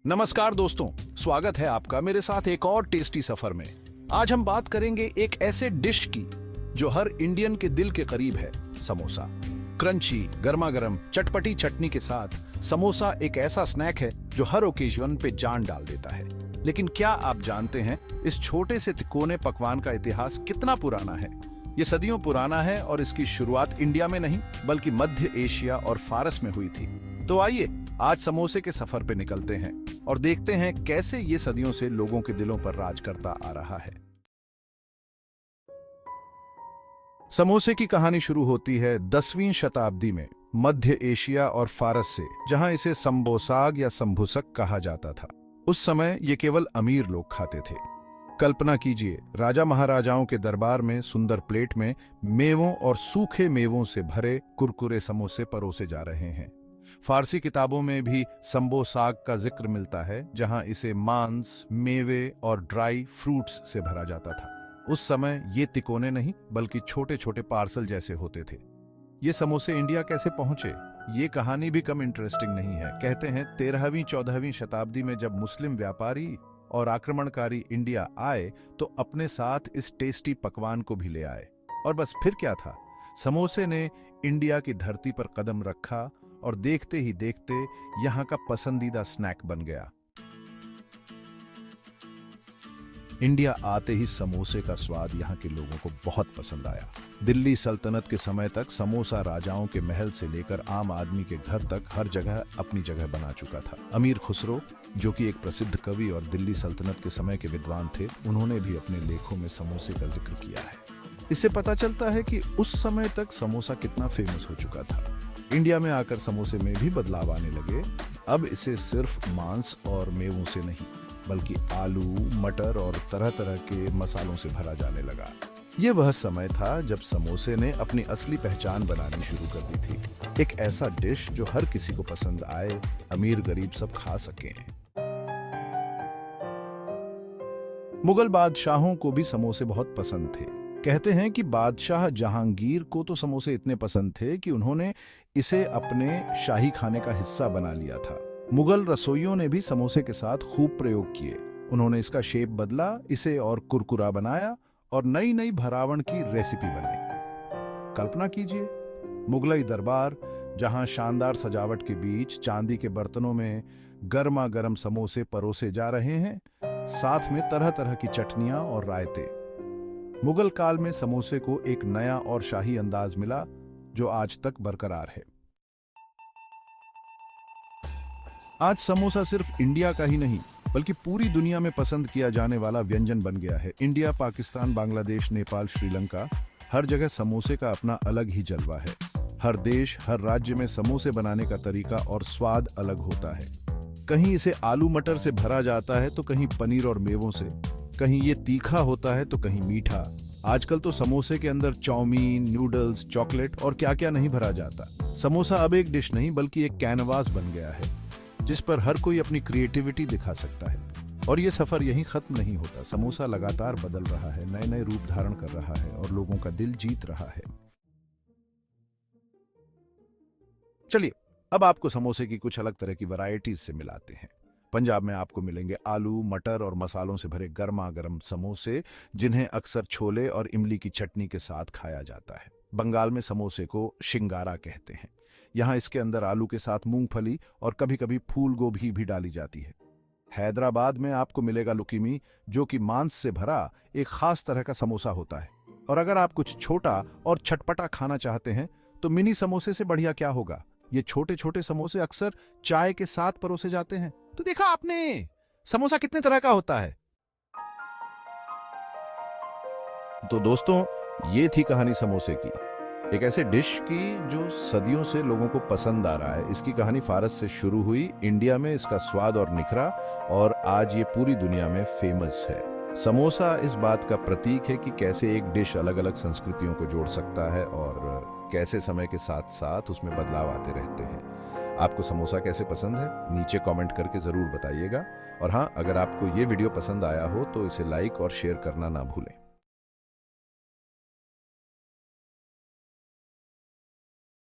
नमस्कार दोस्तों, स्वागत है आपका मेरे साथ एक और टेस्टी सफर में। आज हम बात करेंगे एक ऐसे डिश की जो हर इंडियन के दिल के करीब है, समोसा। क्रंची, गर्मा गर्म, चटपटी चटनी के साथ समोसा एक ऐसा स्नैक है जो हर ओकेजन पे जान डाल देता है। लेकिन क्या आप जानते हैं इस छोटे से तिकोने पकवान का इतिहास कितना पुराना है? ये सदियों पुराना है और इसकी शुरुआत इंडिया में नहीं बल्कि मध्य एशिया और फारस में हुई थी। तो आइए आज समोसे के सफर पे निकलते हैं और देखते हैं कैसे ये सदियों से लोगों के दिलों पर राज करता आ रहा है। समोसे की कहानी शुरू होती है 10वीं शताब्दी में मध्य एशिया और फारस से, जहां इसे संबोसाग या संभुसक कहा जाता था। उस समय ये केवल अमीर लोग खाते थे। कल्पना कीजिए, राजा महाराजाओं के दरबार में सुंदर प्लेट में मेवों और सूखे मेवों से भरे कुरकुरे समोसे परोसे जा रहे हैं। फारसी किताबों में भी संबोसाग का जिक्र मिलता है, जहां इसे मांस, मेवे और ड्राई फ्रूट्स से भरा जाता था। उस समय ये तिकोने नहीं बल्कि छोटे छोटे पार्सल जैसे होते थे। ये समोसे इंडिया कैसे पहुंचे, ये कहानी भी कम इंटरेस्टिंग नहीं है। कहते हैं 13वीं-14वीं शताब्दी में जब मुस्लिम व्यापारी और आक्रमणकारी इंडिया आए तो अपने साथ इस टेस्टी पकवान को भी ले आए। और बस फिर क्या था, समोसे ने इंडिया की धरती पर कदम रखा और देखते ही देखते यहां का पसंदीदा स्नैक बन गया। इंडिया आते ही समोसे का स्वाद यहां के लोगों को बहुत पसंद आया। दिल्ली सल्तनत के समय तक समोसा राजाओं के महल से लेकर आम आदमी के घर तक हर जगह अपनी जगह बना चुका था। अमीर खुसरो, जो कि एक प्रसिद्ध कवि और दिल्ली सल्तनत के समय के विद्वान थे, उन्होंने भी अपने लेखों में समोसे का जिक्र किया है। इससे पता चलता है कि उस समय तक समोसा कितना फेमस हो चुका था। इंडिया में आकर समोसे में भी बदलाव आने लगे। अब इसे सिर्फ मांस और मेवों से नहीं बल्कि आलू, मटर और तरह तरह के मसालों से भरा जाने लगा। ये वह समय था जब समोसे ने अपनी असली पहचान बनानी शुरू कर दी थी। एक ऐसा डिश जो हर किसी को पसंद आए, अमीर गरीब सब खा सकें। मुगल बादशाहों को भी समोसे बहुत पसंद थे। कहते हैं कि बादशाह जहांगीर को तो समोसे इतने पसंद थे कि उन्होंने इसे अपने शाही खाने का हिस्सा बना लिया था। मुगल रसोइयों ने भी समोसे के साथ खूब प्रयोग किए। उन्होंने इसका शेप बदला, इसे और कुरकुरा बनाया और नई नई भरावण की रेसिपी बनाई। कल्पना कीजिए, मुगलई दरबार जहां शानदार सजावट के बीच चांदी के बर्तनों में गर्मा गर्म समोसे परोसे जा रहे हैं, साथ में तरह तरह की चटनियां और रायते। मुगल काल में समोसे को एक नया और शाही अंदाज मिला जो आज तक बरकरार है। आज समोसा सिर्फ इंडिया का ही नहीं बल्कि पूरी दुनिया में पसंद किया जाने वाला व्यंजन बन गया है। इंडिया, पाकिस्तान, बांग्लादेश, नेपाल, श्रीलंका, हर जगह समोसे का अपना अलग ही जलवा है। हर देश, हर राज्य में समोसे बनाने का तरीका और स्वाद अलग होता है। कहीं इसे आलू मटर से भरा जाता है तो कहीं पनीर और मेवों से, कहीं ये तीखा होता है तो कहीं मीठा। आजकल तो समोसे के अंदर चाउमीन, नूडल्स, चॉकलेट और क्या क्या नहीं भरा जाता। समोसा अब एक डिश नहीं बल्कि एक कैनवास बन गया है जिस पर हर कोई अपनी क्रिएटिविटी दिखा सकता है। और ये सफर यहीं खत्म नहीं होता। समोसा लगातार बदल रहा है, नए नए रूप धारण कर रहा है और लोगों का दिल जीत रहा है। चलिए अब आपको समोसे की कुछ अलग तरह की वैरायटीज से मिलाते हैं। पंजाब में आपको मिलेंगे आलू, मटर और मसालों से भरे गर्मा गर्म समोसे, जिन्हें अक्सर छोले और इमली की चटनी के साथ खाया जाता है। बंगाल में समोसे को शिंगारा कहते हैं। यहाँ इसके अंदर आलू के साथ मूंगफली और कभी कभी फूल गोभी भी डाली जाती है। हैदराबाद में आपको मिलेगा लुकीमी, जो कि मांस से भरा एक खास तरह का समोसा होता है। और अगर आप कुछ छोटा और चटपटा खाना चाहते हैं तो मिनी समोसे से बढ़िया क्या होगा। ये छोटे छोटे समोसे अक्सर चाय के साथ परोसे जाते हैं। तो देखा आपने, समोसा कितने तरह का होता है। तो दोस्तों, ये थी कहानी समोसे की, एक ऐसे डिश की जो सदियों से लोगों को पसंद आ रहा है। इसकी कहानी फारस से शुरू हुई, इंडिया में इसका स्वाद और निखरा और आज ये पूरी दुनिया में फेमस है। समोसा इस बात का प्रतीक है कि कैसे एक डिश अलग अलग संस्कृतियों को जोड़ सकता है और कैसे समय के साथ साथ उसमें बदलाव आते रहते हैं। आपको समोसा कैसे पसंद है, नीचे कमेंट करके जरूर बताइएगा। और हाँ, अगर आपको ये वीडियो पसंद आया हो तो इसे लाइक और शेयर करना ना भूलें।